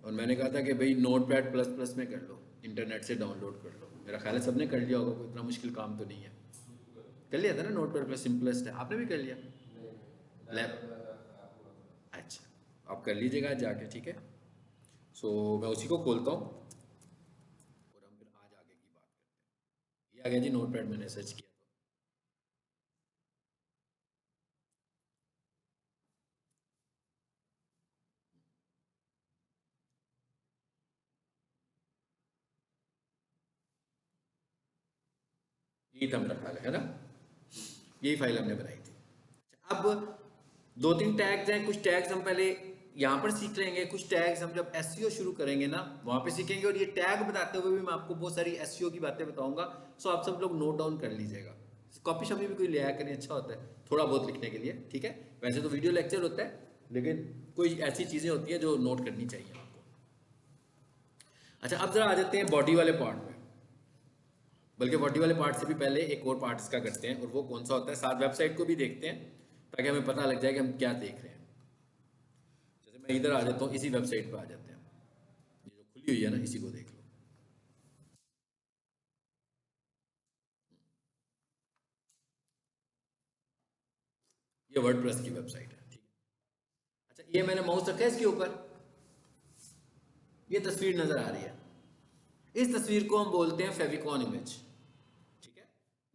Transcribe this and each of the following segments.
और मैंने कहा था कि भाई नोटपैड प्लस प्लस में कर लो, इंटरनेट से डाउनलोड कर लो। मेरा ख्याल है सबने कर लिया होगा, कोई इतना मुश्किल काम तो नहीं है। कर लिया था ना नोटपैड प्लस, सिंपलेस्ट है, आपने भी कर लिया। लैप अच्छा, आप कर लीजिएगा आज जाके, ठीक है। सो मैं उसी को खोलता हूँ और हम फिर आज आगे की बात करते हैं। ये आ गया जी नोटपैड, मैंने सर्च किया तो। यही था मेरा ख्याल है ना, यही फाइल हमने बनाई थी। अब दो तीन टैग्स हैं, कुछ टैग्स हम पहले यहाँ पर सीख लेंगे, कुछ टैग्स हम जब एसईओ शुरू करेंगे ना वहाँ पे सीखेंगे। और ये टैग बताते हुए भी मैं आपको बहुत सारी एसईओ की बातें बताऊंगा। सो आप सब लोग नोट डाउन कर लीजिएगा। कॉपी शॉपी भी कोई ले आया करें, अच्छा होता है थोड़ा बहुत लिखने के लिए, ठीक है। वैसे तो वीडियो लेक्चर होता है, लेकिन कोई ऐसी चीज़ें होती हैं जो नोट करनी चाहिए आपको। अच्छा, अब जरा आ जाते हैं बॉडी वाले पार्ट में। बल्कि बॉडी वाले पार्ट से भी पहले एक और पार्ट इसका करते हैं, और वो कौन सा होता है, साथ वेबसाइट को भी देखते हैं ताकि हमें पता लग जाए कि हम क्या देख रहे हैं। जैसे मैं इधर आ जाता हूँ, इसी वेबसाइट पर आ जाते हैं, ये जो खुली हुई है ना इसी को देख लो। ये वर्डप्रेस की वेबसाइट है, ठीक है। अच्छा, ये मैंने माउस रखा है इसके ऊपर, ये तस्वीर नजर आ रही है। इस तस्वीर को हम बोलते हैं फेविकॉन इमेज, ठीक है।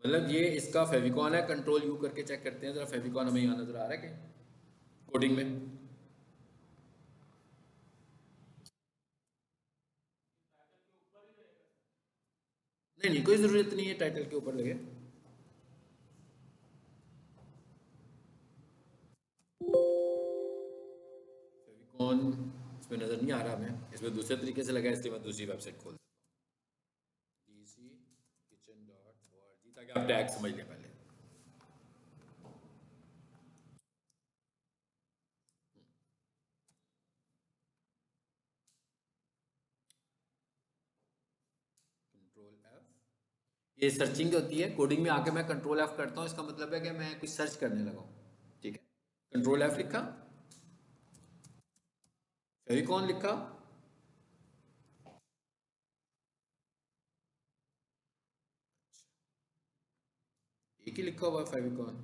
मतलब ये इसका फेविकॉन है। कंट्रोल यू करके चेक करते हैं जरा, फेविकॉन हमें यहाँ नजर आ रहा है कि कोडिंग में। नहीं नहीं, कोई जरूरत नहीं है टाइटल के ऊपर लगे। फेविकॉन इसमें नजर नहीं आ रहा हमें, इसमें दूसरे तरीके से लगा है, इसलिए मैं दूसरी वेबसाइट खोल dckitchen.org, ताकि आप टैग समझ लें पहले। कंट्रोल एफ, ये सर्चिंग होती है कोडिंग में। आके मैं कंट्रोल एफ करता हूँ, इसका मतलब है कि मैं कुछ सर्च करने लगा हूँ, ठीक है। कंट्रोल एफ लिखा, फेविकॉन लिखा, एक ही लिखा हुआ है फेविकॉन।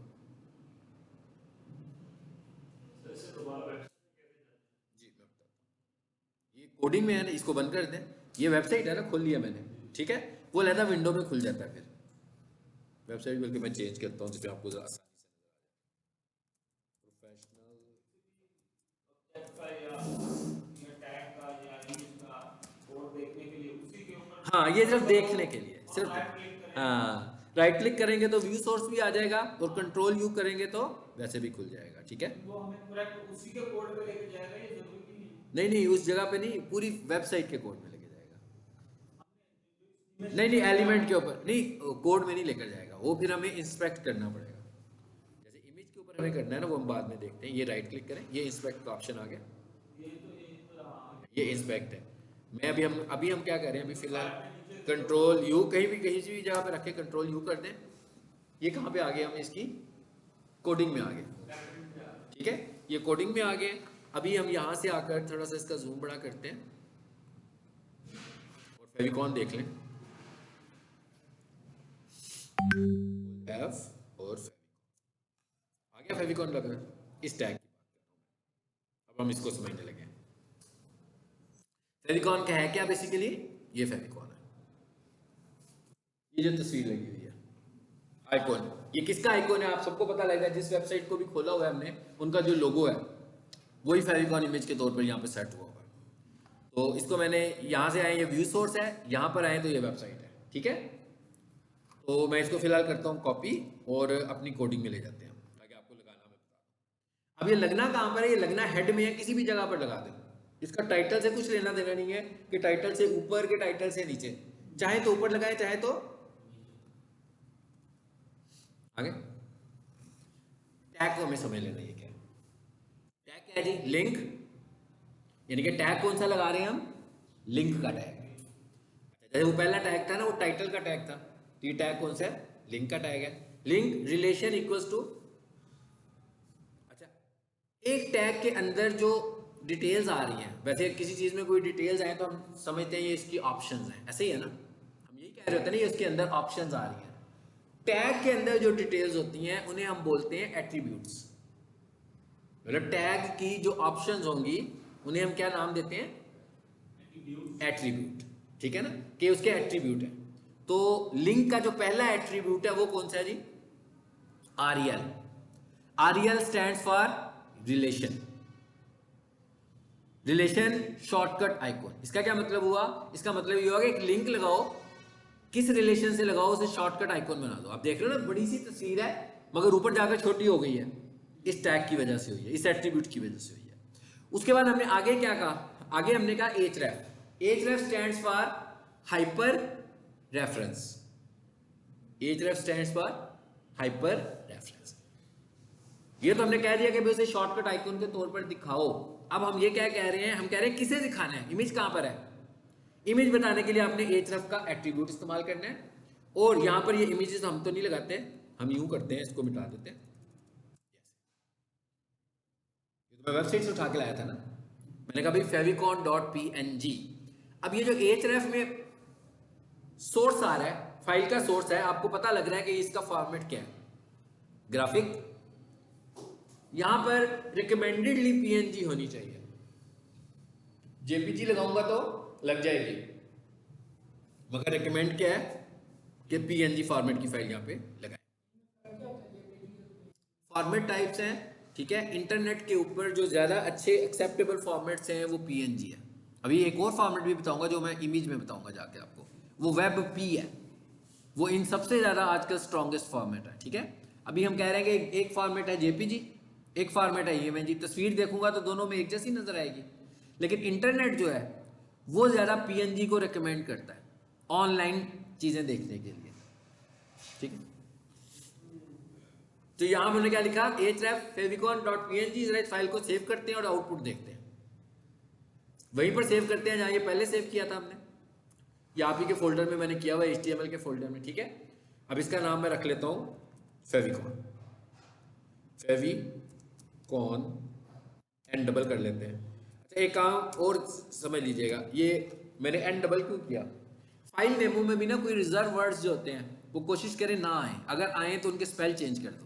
जी मैं बताता हूँ, ये कोडिंग में है ना, इसको बंद कर दें। ये वेबसाइट है ना, खोल लिया मैंने, ठीक है। वो अलहदा विंडो में खुल जाता है फिर वेबसाइट, बल्कि मैं चेंज करता हूँ जिसमें आपको जरा आसानी से प्रोफेशनल। हाँ, ये सिर्फ देखने के लिए सिर्फ। हाँ, राइट क्लिक करेंगे तो व्यू सोर्स भी आ जाएगा, और कंट्रोल यू करेंगे तो वैसे भी खुल जाएगा, ठीक है। वो हमें करेक्ट उसी के कोड पे लेके जाएगा, ये जरूरी नहीं है। नहीं नहीं, उस जगह पे नहीं, पूरी वेबसाइट के कोड में लेके जाएगा। इमेज नहीं के नहीं, साथ क्या एलिमेंट के होगा? ऊपर नहीं, कोड में नहीं लेकर जाएगा वो, फिर हमें इंस्पेक्ट करना पड़ेगा। जैसे इमेज के ऊपर हमें करना है ना, वो हम बाद में देखते हैं। ये राइट क्लिक करें, ये इंस्पेक्ट का ऑप्शन आ गया, ये तो हाँ, ये इंस्पेक्ट है। मैं अभी हम क्या कर रहे हैं, अभी तो फिलहाल फाइल में नीचे स्क्रॉल कंट्रोल करो। यू, कहीं भी कहीं भी जगह पे रखे कंट्रोल यू कर दें। ये कहाँ पे आ गए, हम इसकी कोडिंग में आ गए, डॉक्यूमेंट पे आ गया। ठीक है। ये कोडिंग में आ गए। अभी हम यहाँ से आकर थोड़ा सा इसका जूम बड़ा करते हैं और फेविकॉन देख लें। एफ और आ गया फेविकॉन लगा, इस टैग की बात कर रहा हूँ। अब हम इसको समझने लगे। फेविकॉन का है क्या बेसिकली, ये फेविकॉन है। ये जो तस्वीर लगी हुई है आइकॉन, ये किसका आइकॉन है, आप सबको पता लगेगा। जिस वेबसाइट को भी खोला हुआ है हमने, उनका जो लोगो है वही फेविकॉन इमेज के तौर पर यहाँ पे सेट हुआ हुआ है। तो इसको मैंने यहाँ से आए, ये व्यू सोर्स है, यहाँ पर आए तो ये वेबसाइट है, ठीक है। तो मैं इसको फिलहाल करता हूँ कॉपी, और अपनी कोडिंग में ले जाते हैं ताकि आपको लगाना मैं बता दूँ। अब ये लगना कहाँ पर है, ये लगना हेड में है, किसी भी जगह पर लगा दें। इसका टाइटल से कुछ लेना देना नहीं है कि टाइटल से ऊपर के टाइटल से नीचे, चाहे तो ऊपर लगाए चाहे तो आगे। टैग को हमें समझ लेना, ये क्या है। टैग क्या है जी, लिंक। यानी कि टैग कौन सा लगा रहे हैं हम, लिंक का टैग। जैसे वो पहला टैग था ना, वो टाइटल का टैग था, तो ये टैग कौन सा है, लिंक का टैग है। लिंक रिलेशन इक्वल्स टू, अच्छा, एक टैग के अंदर जो डिटेल्स आ रही हैं, वैसे किसी चीज़ में कोई डिटेल्स आए तो हम समझते हैं ये इसकी ऑप्शंस हैं, ऐसे ही है ना, हम यही कह रहे होते हैं ना, ये उसके अंदर ऑप्शंस आ रही हैं। टैग के अंदर जो डिटेल्स होती हैं उन्हें हम बोलते हैं एट्रीब्यूट्स। मतलब टैग की जो ऑप्शंस होंगी उन्हें हम क्या नाम देते हैं? एट्रीब्यूट। ठीक है ना, कि उसके एट्रीब्यूट है। तो लिंक का जो पहला एट्रीब्यूट है वो कौन सा है जी? REL। REL stands for relation. Relation shortcut icon. इसका क्या मतलब हुआ? इसका मतलब ये हुआ कि एक लिंक लगाओ, किस रिलेशन से लगाओ उसे शॉर्टकट आइकॉन बना दो। आप देख रहे हो ना, बड़ी सी तस्वीर है मगर ऊपर जाकर छोटी हो गई है, इस टैग की वजह से हुई है, इस एट्रीब्यूट की वजह से हुई है। उसके बाद हमने आगे क्या कहा? आगे हमने कहा href। href stands for hyper reference. href stands for hyper reference. ये तो हमने कह दिया कि भाई उसे शॉर्टकट आइकॉन के तौर पर दिखाओ। अब हम ये क्या कह रहे हैं? हम कह रहे हैं किसे दिखाना है, इमेज कहां पर है। इमेज बताने के लिए आपने href का एट्रीब्यूट इस्तेमाल करना है। और यहां पर ये इमेजेस हम तो नहीं लगाते, हम यूं करते हैं, इसको मिटा देते हैं। ये तो मैं वेबसाइट से उठा के लाया था ना, मैंने कहा भाई favicon.png। अब ये जो href में सोर्स आ रहा है, फाइल का सोर्स है, आपको पता लग रहा है कि इसका फॉर्मेट क्या है, ग्राफिक। यहां पर रिकमेंडेडली PNG होनी चाहिए। JPG लगाऊंगा तो लग जाएगी, मगर रिकमेंड क्या है कि PNG फॉर्मेट की फाइल यहां पे लगाएं। फॉर्मेट टाइप्स हैं, ठीक है। इंटरनेट के ऊपर जो ज्यादा अच्छे एक्सेप्टेबल फॉर्मेट्स हैं वो PNG है। अभी एक और फॉर्मेट भी बताऊंगा जो मैं इमेज में बताऊंगा जाके आपको, वो WebP है। वो इन सबसे ज्यादा आजकल स्ट्रॉन्गेस्ट फॉर्मेट है, ठीक है। अभी हम कह रहे हैं कि एक फॉर्मेट है JPG, एक फॉर्मेट है EMG। तस्वीर देखूंगा तो दोनों में एक जैसी नजर आएगी, लेकिन इंटरनेट जो है वो ज्यादा PNG को रिकमेंड करता है ऑनलाइन चीजें देखने के लिए, ठीक है। तो यहां हमने क्या लिखा? href favicon.png। जरा इस फाइल को सेव करते हैं और आउटपुट देखते हैं। वहीं पर सेव करते हैं जहां ये पहले सेव किया था हमने, या आप ही के फोल्डर में मैंने किया हुआ HTML के फोल्डर में, ठीक है। अब इसका नाम मैं रख लेता हूं फेविकॉन। फेविकॉन एन डबल कर लेते हैं। अच्छा, एक काम और समझ लीजिएगा, ये मैंने एन डबल क्यों किया? फाइल नेमों में भी ना कोई रिजर्व वर्ड्स जो होते हैं वो कोशिश करें ना आए, अगर आए तो उनके स्पेल चेंज कर दो,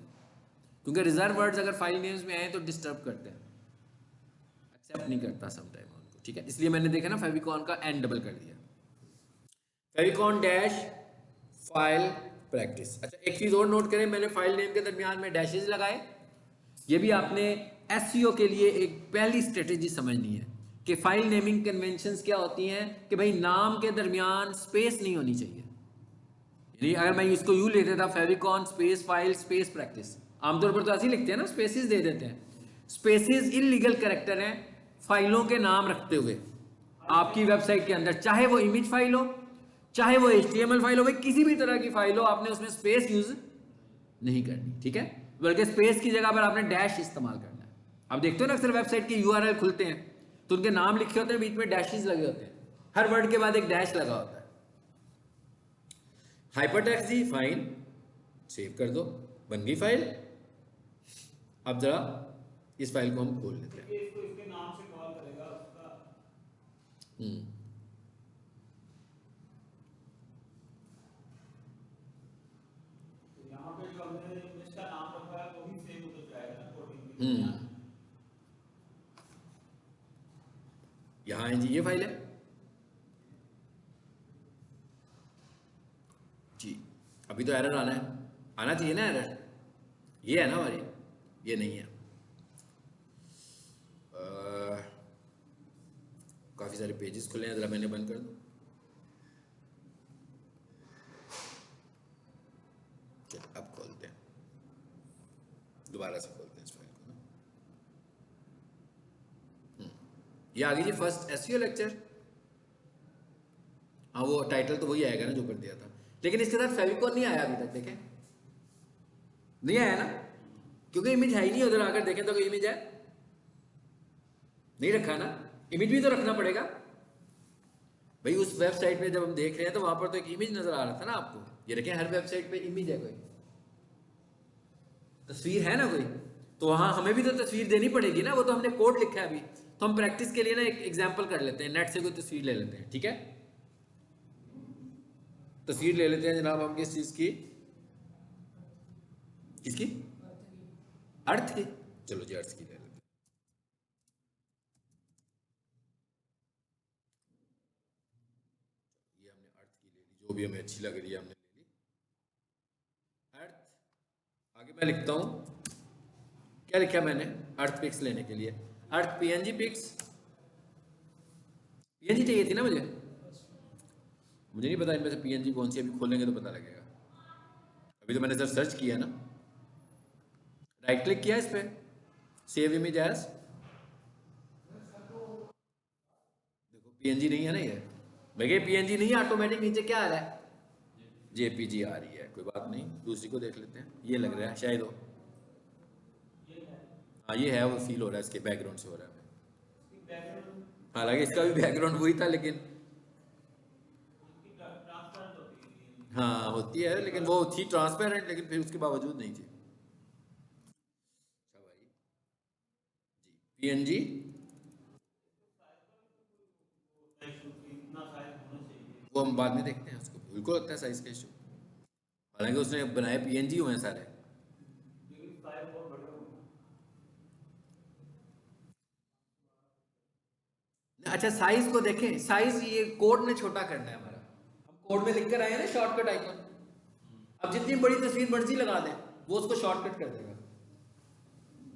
क्योंकि रिजर्व वर्ड्स अगर फाइल नेम्स में आए तो डिस्टर्ब करते हैं, एक्सेप्ट नहीं करता समटाइम उनको, ठीक है। इसलिए मैंने देखा ना फेविकॉन का एन डबल कर दिया, फेविकॉन डैश फाइल प्रैक्टिस। अच्छा, एक चीज और नोट करें, मैंने फाइल नेम के दरमियान में डैशेज लगाए। ये भी आपने SEO के लिए एक पहली स्ट्रेटेजी समझनी है कि फाइल नेमिंग कन्वेंशंस क्या होती हैं, कि भाई नाम के दरमियान स्पेस नहीं होनी चाहिए। यानी अगर मैं इसको यूं ले देता favicon space file space practice, आमतौर पर तो ऐसे ही लिखते हैं ना, स्पेसिस दे देते हैं। स्पेसिस इलीगल कैरेक्टर हैं फाइलों के नाम रखते हुए आपकी वेबसाइट के अंदर, चाहे वो इमेज फाइल हो, चाहे वो HTML फाइल हो, भाई किसी भी तरह की फाइल हो, आपने उसमें स्पेस यूज नहीं करनी, ठीक है। बल्कि स्पेस की जगह पर आपने डैश इस्तेमाल करना है। आप देखते हो ना अक्सर वेबसाइट के URL खुलते हैं तो उनके नाम लिखे होते हैं, बीच में डैशेस लगे होते हैं, हर वर्ड के बाद एक डैश लगा होता है। हाइपरटेक्स्ट जी, फाइन, सेव कर दो, बन गई फाइल। अब जरा इस फाइल को हम खोल लेते हैं। इसको इसके नाम से कॉल करेगा उसका। तो यहाँ पे जो हमने इसका नाम रखा है वो ही सेव होता जाएगा ना कोडिंग। यहाँ है जी, ये फाइल है जी। अभी तो एरर आना है, आना चाहिए ना एरर, ये है ना हमारी, ये नहीं है। काफी सारे पेजेस खुले हैं, जरा मैंने बंद कर दूं। चल अब खोलते हैं, दोबारा से खोलते हैं इस फाइल को ना। ये आ गई जी फर्स्ट SEO लेक्चर। हाँ, वो टाइटल तो वही आएगा ना जो कर दिया था, लेकिन इसके साथ फेविकॉन नहीं आया अभी तक, देखें नहीं आया ना, क्योंकि इमेज है ही नहीं। उधर आकर देखें तो कोई इमेज है नहीं, रखा ना, इमेज भी तो रखना पड़ेगा भाई। उस वेबसाइट पे जब हम देख रहे हैं तो वहां पर तो एक इमेज नजर आ रहा था ना आपको, ये देखें हर वेबसाइट पे इमेज है, कोई तस्वीर है ना कोई, तो वहां हमें भी तो तस्वीर देनी पड़ेगी ना, वो तो हमने कोड लिखा है अभी। तो हम प्रैक्टिस के लिए ना एक एग्जांपल कर लेते हैं, नेट से कोई तस्वीर ले लेते हैं, ठीक है। तस्वीर ले लेते हैं जनाब हम किस चीज की, किसकी, अर्थ की। चलो जी अर्थ की ले लेते हैं। ये हमने अर्थ की ले ली, जो भी हमें अच्छी लग रही है हमने ले ली अर्थ। आगे मैं लिखता हूं, क्या लिखा मैंने अर्थ पिक्स लेने के लिए, अर्थ पीएनजी पिक्स, पीएनजी चाहिए थी ना मुझे, मुझे नहीं पता इनमें से पीएनजी कौन सी, अभी खोलेंगे तो पता लगेगा। अभी तो मैंने सर सर्च किया ना, राइट क्लिक किया इस पे, सेव इमेज एज, देखो पीएनजी नहीं है ना ये, भैया पीएनजी नहीं है, ऑटोमेटिक नीचे क्या आ रहा है, जेपीजी आ रही है। कोई बात नहीं, दूसरी को देख लेते हैं, ये लग रहा है शायद हो, हाँ ये है, वो फील हो रहा है इसके बैकग्राउंड से हो रहा है, हालांकि इसका भी बैकग्राउंड वही था लेकिन हाँ होती है, लेकिन वो थी ट्रांसपेरेंट, लेकिन फिर उसके बावजूद नहीं थी। अच्छा भाई जी, पीएनजी वो हम बाद में देखते हैं, उसको बिल्कुल लगता है साइज का इशू, हालांकि उसने बनाए पीएनजी हुए हैं सारे। अच्छा साइज को देखें, साइज ये कोड ने छोटा करना है हमारा, हम कोड में लिख कर आए हैं ना शॉर्टकट आइकन, अब जितनी बड़ी तस्वीर मर्जी लगा दें वो उसको शॉर्टकट कर देगा,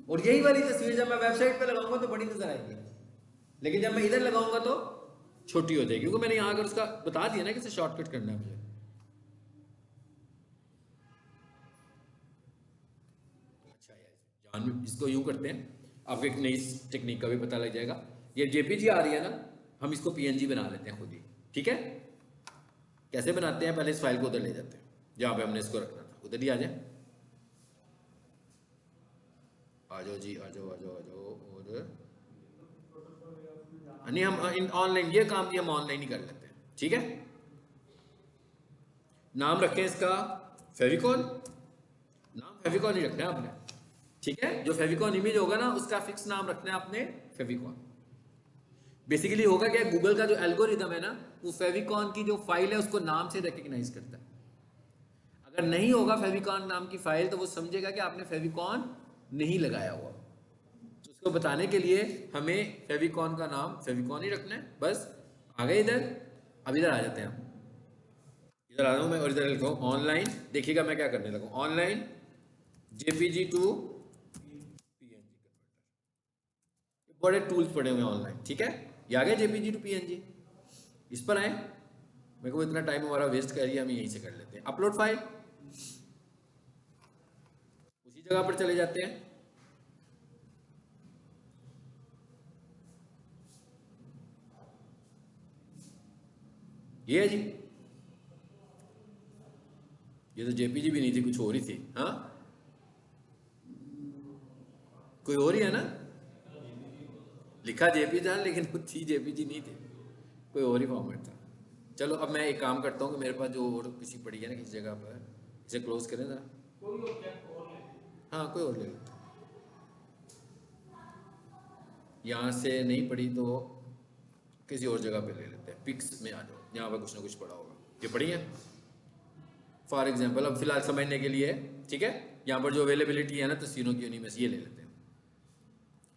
और यही वाली तस्वीर जब मैं वेबसाइट पे लगाऊंगा तो बड़ी नजर आएगी, लेकिन जब मैं इधर लगाऊंगा तो छोटी हो जाएगी, क्योंकि मैंने यहाँ अगर उसका बता दिया ना कि इसे शॉर्टकट करना है मुझे। अच्छा यार जान, इसको यूं करते हैं, आपको एक नई टेक्निक का भी पता लग जाएगा। ये जेपीजी आ रही है ना, हम इसको पीएनजी बना लेते हैं खुद ही, ठीक है। कैसे बनाते हैं, पहले इस फाइल को उधर ले जाते हैं जहां पे हमने इसको रखना था, उधर ही आ जाए, आ जाओ जी, आ जाओ आ जाओ आ जाओ, और नहीं हम इन ऑनलाइन ये काम भी हम ऑनलाइन ही कर लेते हैं, ठीक है। नाम रखें इसका फेविकॉल, नाम फेविकॉल ही रखना है आपने, ठीक है। जो फेविकॉल इमेज होगा ना उसका फिक्स नाम रखना है आपने फेविकॉल। बेसिकली होगा क्या, गूगल का जो एल्गोरिदम है ना वो फेविकॉन की जो फाइल है उसको नाम से रिकग्नाइज करता है। अगर नहीं होगा फेविकॉन नाम की फाइल तो वो समझेगा कि आपने फेविकॉन नहीं लगाया हुआ, तो उसको बताने के लिए हमें फेविकॉन का नाम फेविकॉन ही रखना है बस। आ गए इधर, अब इधर आ जाते हैं हम, इधर आ रहा हूँ मैं और इधर लिखा हूँ ऑनलाइन, देखिएगा मैं क्या करने लगा, online JPG to PNG converter, बड़े टूल्स पड़े हुए हैं ऑनलाइन, ठीक है। ये आ गया जेपीजी टू पीएनजी, इस पर आए, मेरे को इतना टाइम हमारा वेस्ट कर रही है, हम यहीं से कर लेते हैं अपलोड फाइल, उसी जगह पर चले जाते हैं, ये है जी, ये तो जेपीजी भी नहीं थी, कुछ और ही थी, हाँ कोई और ही है ना, लिखा जेपी था लेकिन कुछ थी जेपीजी नहीं थी, कोई और ही फॉर्मेट था। चलो अब मैं एक काम करता हूँ कि मेरे पास जो और किसी पड़ी है ना किसी जगह पर, इसे क्लोज करें जरा, हाँ कोई और ले लो, यहाँ से नहीं पड़ी तो किसी और जगह पे ले लेते हैं, पिक्स में आ जाओ, यहाँ पर कुछ ना कुछ पड़ा होगा, ये पड़ी है फॉर एग्जाम्पल, अब फिलहाल समझने के लिए, ठीक है। यहाँ पर जो अवेलेबिलिटी है ना तस्वीरों की उन्हीं में से ये ले लेते हैं,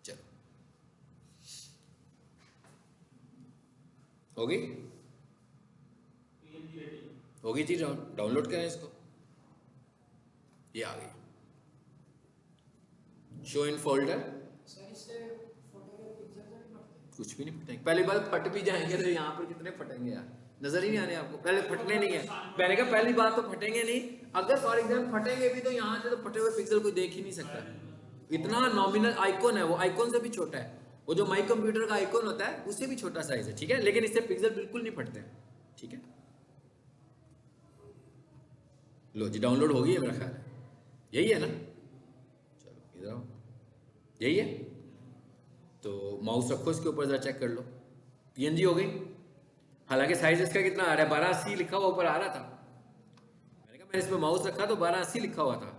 चलो होगी, होगी जी, डाउनलोड करें इसको, ये आ गई, शो इन फोल्डर, कुछ भी नहीं फटेंगे, पहली बार फट भी जाएंगे तो यहाँ पर कितने फटेंगे यार, नजर ही नहीं आने आपको, पहले फटने नहीं है, मैंने कहा पहली बात तो फटेंगे नहीं, अगर फॉर एग्जाम्पल फटेंगे भी तो यहाँ से तो फटे हुए पिक्सल कोई देख ही नहीं सकता, इतना नॉमिनल आइकॉन है, वो आइकॉन से भी छोटा है, वो जो माई कंप्यूटर का आइकॉन होता है उससे भी छोटा साइज है, ठीक है, लेकिन इससे पिक्सल बिल्कुल नहीं फटते हैं, ठीक है। लो जी डाउनलोड हो गई है मेरा ख्याल है, यही है ना, चलो इधर आओ, यही है, तो माउस रखो इसके ऊपर जरा चेक कर लो, पीएनजी हो गई, हालांकि साइज इसका कितना आ रहा है, 1280 लिखा हुआ ऊपर आ रहा था, मैंने कहा मैंने इस पर माउस रखा तो 1280 लिखा हुआ था,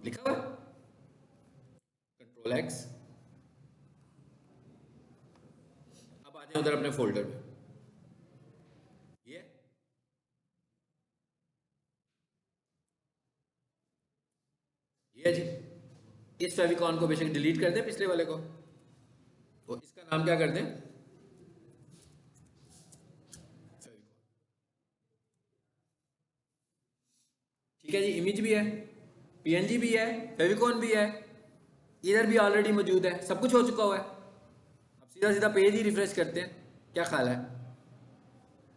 लिखा हुआ कंट्रोल एक्स, आ जाए उधर अपने फोल्डर में। ये जी, इस फेविकॉन को बेशक डिलीट कर दें पिछले वाले को, तो इसका नाम क्या कर दें, ठीक है जी। इमेज भी है, पीएनजी भी है, फेविकॉन भी है, इधर भी ऑलरेडी मौजूद है, सब कुछ हो चुका हुआ है। अब सीधा सीधा पेज ही रिफ्रेश करते हैं, क्या ख्याल है,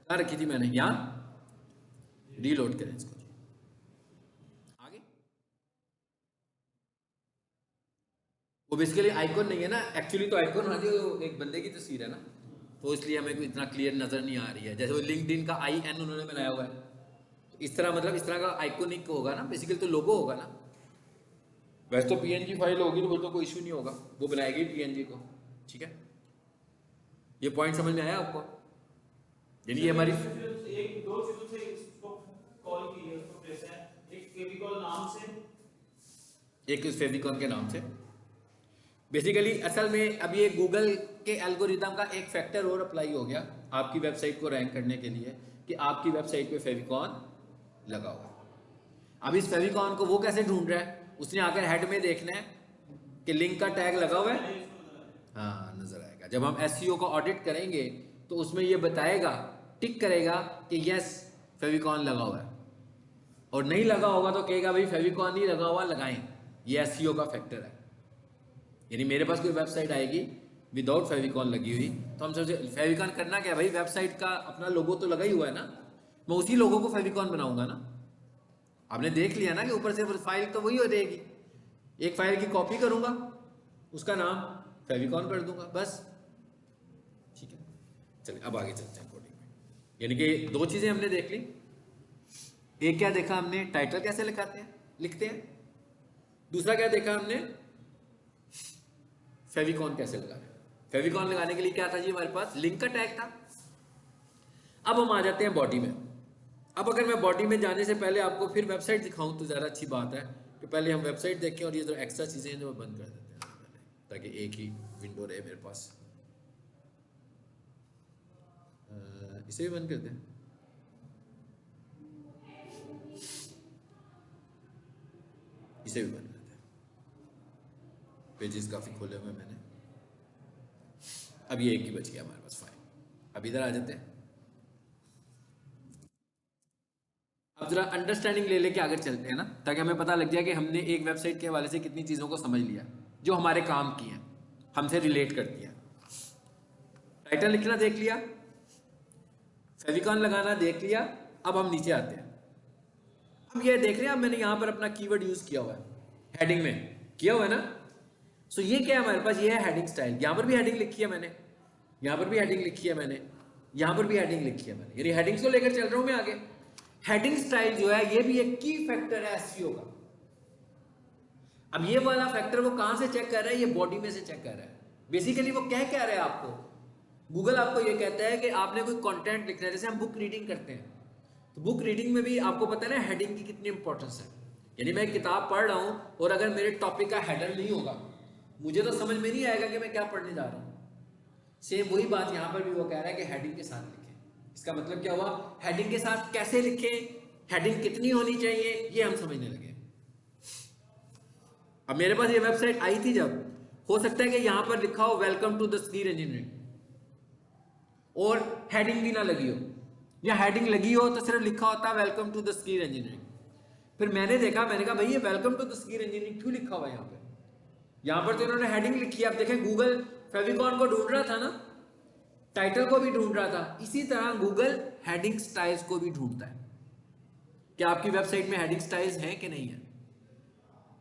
कहाँ रखी थी मैंने, यहाँ, रीलोड करें इसको, आगे। वो बेसिकली आइकॉन नहीं है ना, एक्चुअली तो आइकॉन हाँ जी एक बंदे की तस्वीर है ना, तो इसलिए हमें इतना क्लियर नजर नहीं आ रही है। जैसे वो लिंक्डइन का IN उन्होंने बनाया हुआ है, तो इस तरह मतलब इस तरह का आइकॉनिक होगा ना, बेसिकली तो लोगो होगा ना। वैसे तो पीएनजी फाइल होगी तो फिर तो कोई इशू नहीं होगा, वो बनाएगी पीएनजी को, ठीक है। ये पॉइंट समझ में आया आपको, यानी ये हमारी एक दो चीजों से इसको कॉल की है, उसको प्रेस है, एक फेविकॉल नाम से, एक उस फेविकॉन के नाम से। बेसिकली असल में अब ये गूगल के एल्गोरिदम का एक फैक्टर और अप्लाई हो गया आपकी वेबसाइट को रैंक करने के लिए, कि आपकी वेबसाइट पे फेविकॉन लगा हुआ है। अब इस फेविकॉन को वो कैसे ढूंढ रहा है, उसने आकर हेड में देखना है कि लिंक का टैग लगा हुआ है, हाँ नजर आएगा। जब हम SEO को ऑडिट करेंगे तो उसमें ये बताएगा, टिक करेगा कि यस फेविकॉन लगा हुआ है, और नहीं लगा होगा तो कहेगा भाई फेविकॉन नहीं लगा हुआ, लगाएं। ये SEO का फैक्टर है। यानी मेरे पास कोई वेबसाइट आएगी विदाउट फेविकॉन लगी हुई, तो हम सबसे फेविकॉन करना क्या है भाई, वेबसाइट का अपना लोगो तो लगा ही हुआ है ना, मैं उसी लोगो को फेविकॉन बनाऊंगा ना। आपने देख लिया ना कि ऊपर से फाइल तो वही हो जाएगी, एक फाइल की कॉपी करूंगा, उसका नाम फेविकॉन कर दूंगा, बस, ठीक है। चलिए अब आगे चलते हैं कोडिंग में। यानी कि दो चीजें हमने देख ली, एक क्या देखा हमने, टाइटल कैसे लिखते हैं, दूसरा क्या देखा हमने, फेविकॉन कैसे लगाना है। फेविकॉन लगाने के लिए क्या था जी, हमारे पास लिंक का टैग था। अब हम आ जाते हैं बॉडी में। अब अगर मैं बॉडी में जाने से पहले आपको फिर वेबसाइट दिखाऊं तो ज़्यादा अच्छी बात है, तो पहले हम वेबसाइट देखें, और ये जो एक्स्ट्रा चीज़ें हैं जो बंद कर देते हैं ताकि एक ही विंडो रहे मेरे पास। इसे भी बंद कर दें, इसे भी बंद कर दें, पेजेस काफ़ी खोले हुए मैंने। अब ये एक ही बच गया हमारे पास फाइल। अब इधर आ जाते हैं, अब जरा अंडरस्टैंडिंग ले लेके आगे चलते हैं ना, ताकि हमें पता लग जाए कि हमने एक वेबसाइट के हवाले से कितनी चीज़ों को समझ लिया जो हमारे काम की हैं, हमसे रिलेट करती हैं। टाइटल लिखना देख लिया, फेविकॉन लगाना देख लिया। अब हम नीचे आते हैं, अब ये देख रहे हैं, अब मैंने यहाँ पर अपना कीवर्ड यूज किया हुआ है, हेडिंग में किया हुआ है ना। सो ये क्या है हमारे पास, ये है हेडिंग स्टाइल। यहाँ पर भी हेडिंग लिखी है मैंने, यहाँ पर भी हेडिंग लिखी है मैंने, यहाँ पर भी हेडिंग लिखी है मैंने, यानी हेडिंग्स को लेकर चल रहा हूँ मैं आगे। हेडिंग स्टाइल जो है ये भी एक की फैक्टर है SEO का। अब ये वाला फैक्टर वो कहां से चेक कर रहा है, ये बॉडी में से चेक कर रहा है। बेसिकली वो क्या कह रहा है आपको, गूगल आपको ये कहता है कि आपने कोई कंटेंट लिखना है, जैसे हम बुक रीडिंग करते हैं, तो बुक रीडिंग में भी आपको पता है ना हेडिंग की कितनी इंपॉर्टेंस है। यानी मैं एक किताब पढ़ रहा हूं और अगर मेरे टॉपिक का हेडर नहीं होगा, मुझे तो समझ में नहीं आएगा कि मैं क्या पढ़ने जा रहा हूं। सेम वही बात यहां पर भी वो कह रहा है कि हेडिंग के साथ लिखें। इसका मतलब क्या हुआ, हेडिंग के साथ कैसे लिखें, हेडिंग कितनी होनी चाहिए, ये हम समझने लगे। अब मेरे पास ये वेबसाइट आई थी, जब हो सकता है कि यहां पर लिखा हो वेलकम टू द स्कीर इंजीनियरिंग और हेडिंग भी ना लगी हो, या हेडिंग लगी हो तो सिर्फ लिखा होता वेलकम टू द स्कीर इंजीनियरिंग। फिर मैंने देखा, मैंने कहा भाई ये वेलकम टू द स्कीर इंजीनियरिंग क्यों लिखा हुआ है यहाँ पे, यहाँ पर तो इन्होंने हेडिंग लिखी है। अब देखें गूगल फेविकॉन को ढूंढ रहा था ना, टाइटल को भी ढूंढ रहा था, इसी तरह गूगल हेडिंग स्टाइल्स को भी ढूंढता है कि आपकी वेबसाइट में हेडिंग स्टाइल्स हैं कि नहीं है।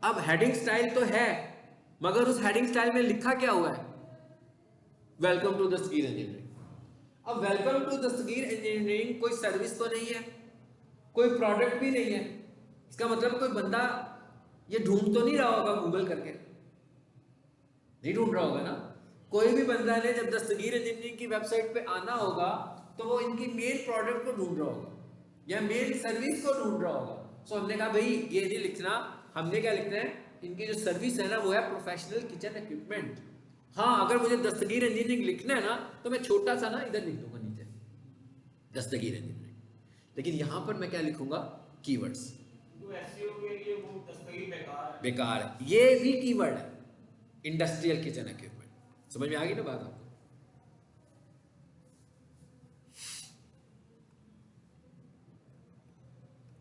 अब हेडिंग स्टाइल तो है, मगर उस हेडिंग स्टाइल में लिखा क्या हुआ है, वेलकम टू द स्कीर इंजीनियरिंग। अब वेलकम टू द स्कीर इंजीनियरिंग कोई सर्विस तो नहीं है, कोई प्रोडक्ट भी नहीं है। इसका मतलब कोई बंदा ये ढूंढ तो नहीं रहा होगा गूगल करके, नहीं ढूंढ रहा होगा ना। कोई भी बंदा ने जब दस्तगीर इंजीनियरिंग की वेबसाइट पे आना होगा तो वो इनकी मेन प्रोडक्ट को ढूंढ रहा होगा या मेन सर्विस को ढूंढ रहा होगा। सो हमने कहा भाई ये नहीं लिखना, हमने क्या लिखना है, इनकी जो सर्विस है ना वो है प्रोफेशनल किचन इक्विपमेंट। हाँ, अगर मुझे दस्तगीर इंजीनियरिंग लिखना है ना तो मैं छोटा सा ना इधर लिख दूंगा नीचे दस्तगीर इंजीनियरिंग, लेकिन यहां पर मैं क्या लिखूंगा, कीवर्ड्स। तो एसईओ के लिए वो दस्तगीर बेकार है। बेकार है, ये भी कीवर्ड है, इंडस्ट्रियल किचन इक्विपमेंट। समझ में आ गई ना बात आपको?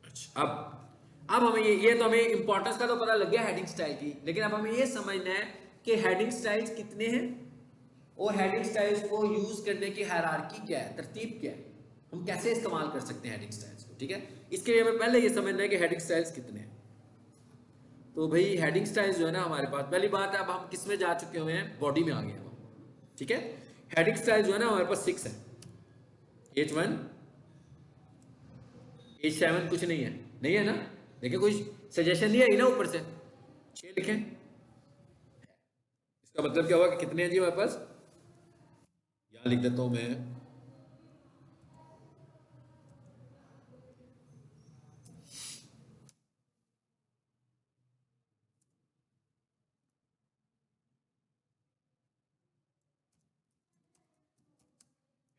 अच्छा, अब हमें ये तो हमें इंपॉर्टेंस का तो पता लग गया हेडिंग स्टाइल की, लेकिन अब हमें ये समझना है कि हेडिंग स्टाइल्स कितने हैं और हेडिंग स्टाइल्स को यूज करने की हायरार्की क्या है, तरतीब क्या है, हम कैसे इस्तेमाल कर सकते हैं हेडिंग स्टाइल्स को। ठीक है, इसके लिए हमें पहले ये समझना है कि हेडिंग स्टाइल्स कितने हैं। तो भाई हेडिंग स्टाइल्स जो है ना हमारे पास, पहली बात है अब हम किस में जा चुके हुए हैं, बॉडी में आ गए हैं हम। ठीक है, हेडिंग स्टाइल जो है ना हमारे पास 6 है, H1 H7 कुछ नहीं है, नहीं है ना? देखिए कोई सजेशन नहीं आई ना ऊपर से, 6 लिखें, इसका मतलब क्या हुआ कि कितने हैं जी हमारे पास, यहां लिख देता हूं मैं,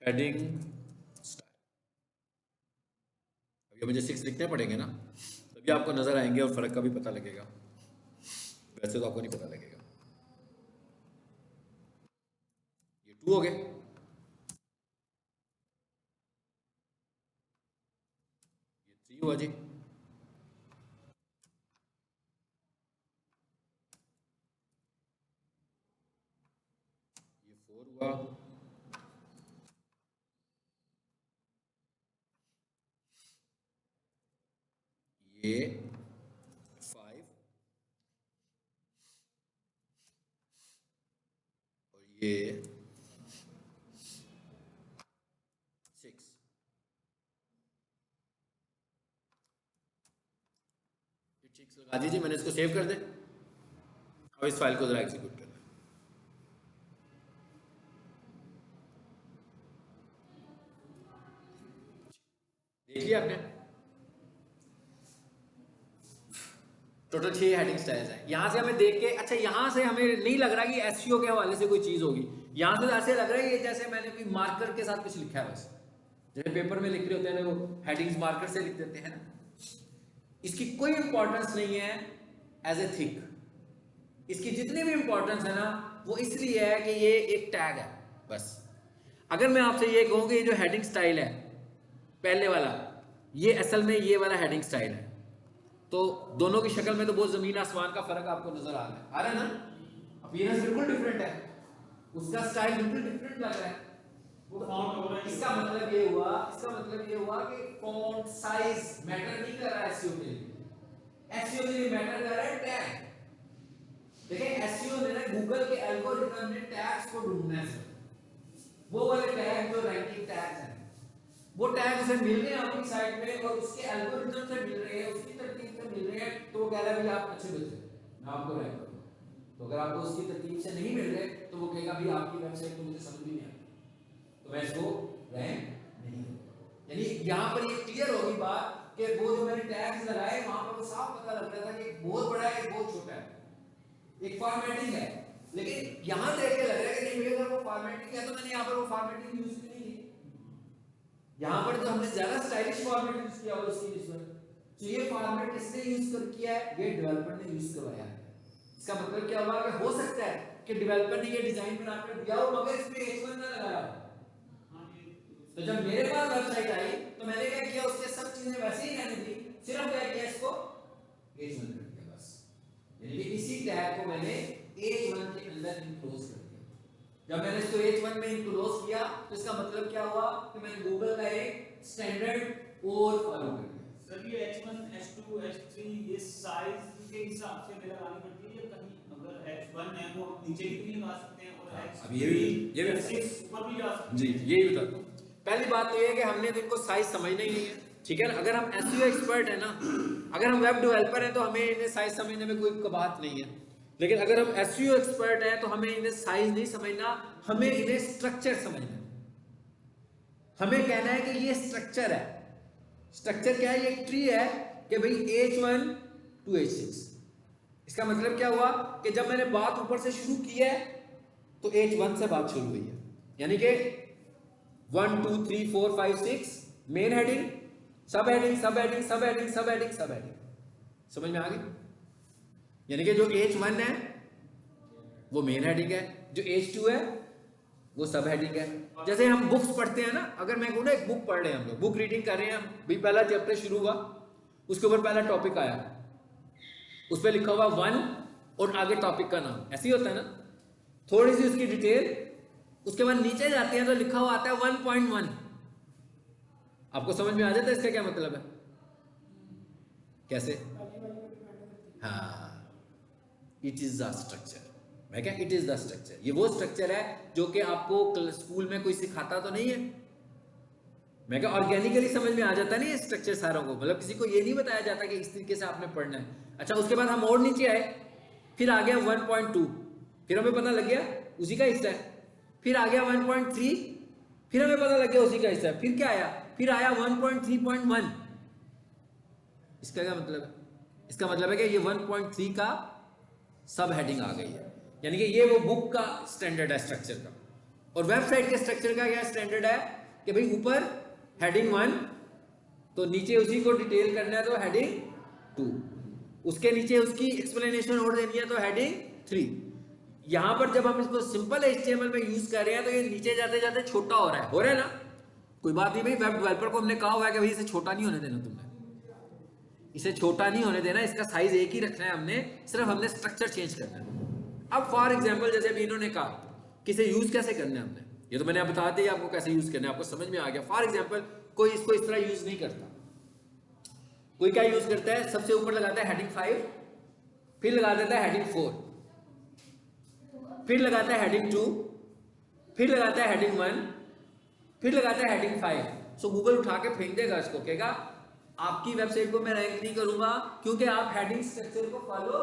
हेडिंग स्टाइल। अभी मुझे 6 लिखने पड़ेंगे ना, तभी आपको नजर आएंगे और फर्क का भी पता लगेगा, वैसे तो आपको नहीं पता लगेगा। ये 2 हो गए, ये 3 हुआ जी, ये 4 हुआ, ये 5 और ये 6। चिक्स लगा दीजिए, मैंने इसको सेव कर दे। अब इस फाइल को जरा एग्जीक्यूट करना है। देख लिया आपने, टोटल 6 हेडिंग स्टाइल्स हैं। यहां से हमें देख के, अच्छा यहां से हमें नहीं लग रहा कि एसईओ के हवाले से कोई चीज होगी, यहां से ऐसे लग रहा है ये जैसे मैंने कोई मार्कर के साथ कुछ लिखा है बस, जैसे पेपर में लिख रहे होते हैं ना वो हेडिंग्स मार्कर से लिख देते हैं ना, इसकी कोई इंपॉर्टेंस नहीं है एज ए थिंक। इसकी जितनी भी इंपॉर्टेंस है ना वो इसलिए है कि ये एक टैग है बस। अगर मैं आपसे ये कहूं कि ये जो हेडिंग स्टाइल है पहले वाला, ये असल में ये वाला हेडिंग स्टाइल है, तो दोनों की शक्ल में तो बहुत जमीन आसमान का फर्क आपको नजर आ रहा है ना? अपीयरेंस बिल्कुल डिफरेंट है, उसका स्टाइल बिल्कुल डिफरेंट लग रहा है। वो फॉन्ट हो रहा है। इसका मतलब ये हुआ कि फॉन्ट साइज मैटर नहीं कर रहा है एसईओ के लिए, एसईओ के लिए मैटर कर रहा है टैग। देखिए एसईओ ने ना गूगल के एल्गोरिथम ने टैग्स को ढूंढना है, वो वाले टैग जो रैंकिंग टैग्स हैं, वो टैग उसे मिल रहे हैं आपकी साइट में और उसके एल्गोरिथम से मिल रहे हैं, उसकी तरतीब से मिल रहे हैं, तो वो कह रहा है भाई आप अच्छे बच्चे, मैं आपको रैंक करूंगा। तो अगर आपको उसकी तरतीब से नहीं मिल रहे तो वो कहेगा भाई आपकी वेबसाइट तो मुझे समझ भी नहीं आती, तो मैं इसको रैंक नहीं करूंगा। यानी यहाँ पर ये क्लियर होगी बात कि वो जो मैंने टैग्स लगाए वहां पर वो साफ पता लग रहा था कि एक बहुत बड़ा है, एक बहुत छोटा है, एक फॉर्मेटिंग है, लेकिन यहां देख के लग रहा है कि नहीं भैया अगर वो फॉर्मेटिंग है तो मैंने यहाँ पर वो फॉर्मेटिंग यूज की नहीं की, यहाँ पर तो हमने ज्यादा स्टाइलिश फॉर्मेट यूज किया और उसकी इसमें, तो ये फॉर्मेट किसने यूज कर किया है, ये डेवलपर ने यूज करवाया है। इसका मतलब क्या हुआ कि हो सकता है कि डेवलपर ने ये डिजाइन बनाकर दिया हो मगर इसमें H1 ना लगाया हो। तो जब मेरे पास वेबसाइट आई तो मैंने क्या किया, उसके सब चीजें वैसे ही रहने दी, सिर्फ क्या किया इसको H1 कर दिया बस। यानी कि इसी टैग को मैंने H1 के अंदर इनक्लोज कर दिया। जब मैंने इसको H1 में इनक्लोज किया तो इसका मतलब क्या हुआ कि मैंने गूगल का एक स्टैंडर्ड और फॉलो कर दिया। सर ये H1, H2, H3 ये साइज के हिसाब से मेरा लगानी पड़ती है, या कहीं अगर H1 है वो नीचे भी लगा सकते हैं और अब ये भी H6 ऊपर भी जा सकते हैं? जी यही बताता हूँ। पहली बात तो ये है कि हमने तो इनको साइज समझना ही नहीं है, ठीक है ना? अगर हम एसईओ एक्सपर्ट है ना, अगर हम वेब डेवलपर हैं तो हमें इन्हें साइज समझने में कोई बात नहीं है, लेकिन अगर हम एसईओ एक्सपर्ट हैं तो हमें इन्हें साइज नहीं समझना, हमें इन्हें स्ट्रक्चर समझना है। हमें कहना है कि ये स्ट्रक्चर है। स्ट्रक्चर क्या है? ये ट्री है कि भाई H1 to H6। इसका मतलब क्या हुआ कि जब मैंने बात ऊपर से शुरू की है तो H1 से बात शुरू हुई है, यानी कि 1 2 3 4 5 6 मेन हेडिंग, सब हेडिंग, सब हेडिंग, सब हेडिंग, सब हेडिंग, सब हेडिंग। समझ में आ गई? यानी कि जो H1 है वो मेन हेडिंग है, जो H2 है वो सब हेडिंग है। जैसे हम बुक्स पढ़ते हैं ना, अगर मैं कहूँ ना एक बुक पढ़ रहे हैं, हम लोग बुक रीडिंग कर रहे हैं, भी पहला चैप्टर शुरू हुआ, उसके ऊपर पहला टॉपिक आया, उस पर लिखा हुआ 1 और आगे टॉपिक का नाम, ऐसे ही होता है ना, थोड़ी सी उसकी डिटेल, उसके बाद नीचे जाते हैं तो लिखा हुआ आता है 1.1। आपको समझ में आ जाता है इसका क्या मतलब है? कैसे? हाँ, इट इज द स्ट्रक्चर। मैं क्या, इट इज द स्ट्रक्चर, ये वो स्ट्रक्चर है जो कि आपको स्कूल में कोई सिखाता तो नहीं है। मैं क्या, ऑर्गेनिकली समझ में आ जाता नहीं ये स्ट्रक्चर सारों को, मतलब किसी को ये नहीं बताया जाता कि इस तरीके से आपने पढ़ना है। अच्छा, उसके बाद हम और नीचे आए, फिर आ गया 1.2, फिर हमें पता लग गया उसी का हिस्सा है। फिर आ गया 1.3, फिर हमें पता लग गया उसी का हिस्सा है। फिर क्या आया? फिर आया 1.3.1। इसका क्या मतलब है? इसका मतलब है कि ये 1.3 का सब हेडिंग आ गई है, यानी कि ये वो बुक का स्टैंडर्ड है स्ट्रक्चर का। और वेबसाइट के स्ट्रक्चर का क्या स्टैंडर्ड है कि भाई ऊपर हेडिंग 1, तो नीचे उसी को डिटेल करना है तो हेडिंग 2, उसके नीचे उसकी एक्सप्लेनेशन और देनी है तो हेडिंग 3। यहां पर जब हम इसको सिंपल HTML में यूज कर रहे हैं तो ये नीचे जाते जाते छोटा हो रहा है ना? कोई बात नहीं भाई, वेब डेवलपर को हमने कहा हुआ है कि भाई इसे छोटा नहीं होने देना, तुमने इसे छोटा नहीं होने देना, इसका साइज एक ही रखना है हमने, सिर्फ हमने स्ट्रक्चर चेंज करना है। अब फॉर एग्जांपल जैसे अभी इन्होंने कहा कि इसे यूज कैसे करना है, हमने ये तो मैंने आप बता दिया आपको कैसे यूज करना है, आपको समझ में आ गया। फॉर एग्जांपल कोई इसको इस तरह यूज नहीं करता, कोई क्या यूज करता है, सबसे ऊपर लगाता है हेडिंग 5, फिर लगा देता है हेडिंग 4, फिर लगाता है हेडिंग 2, फिर लगाता है हेडिंग 1, फिर लगाता है हेडिंग 5। सो गूगल उठा के फेंक देगा इसको, कहेगा आपकी वेबसाइट को मैं रैंक नहीं करूंगा क्योंकि आप हेडिंग स्ट्रक्चर को फॉलो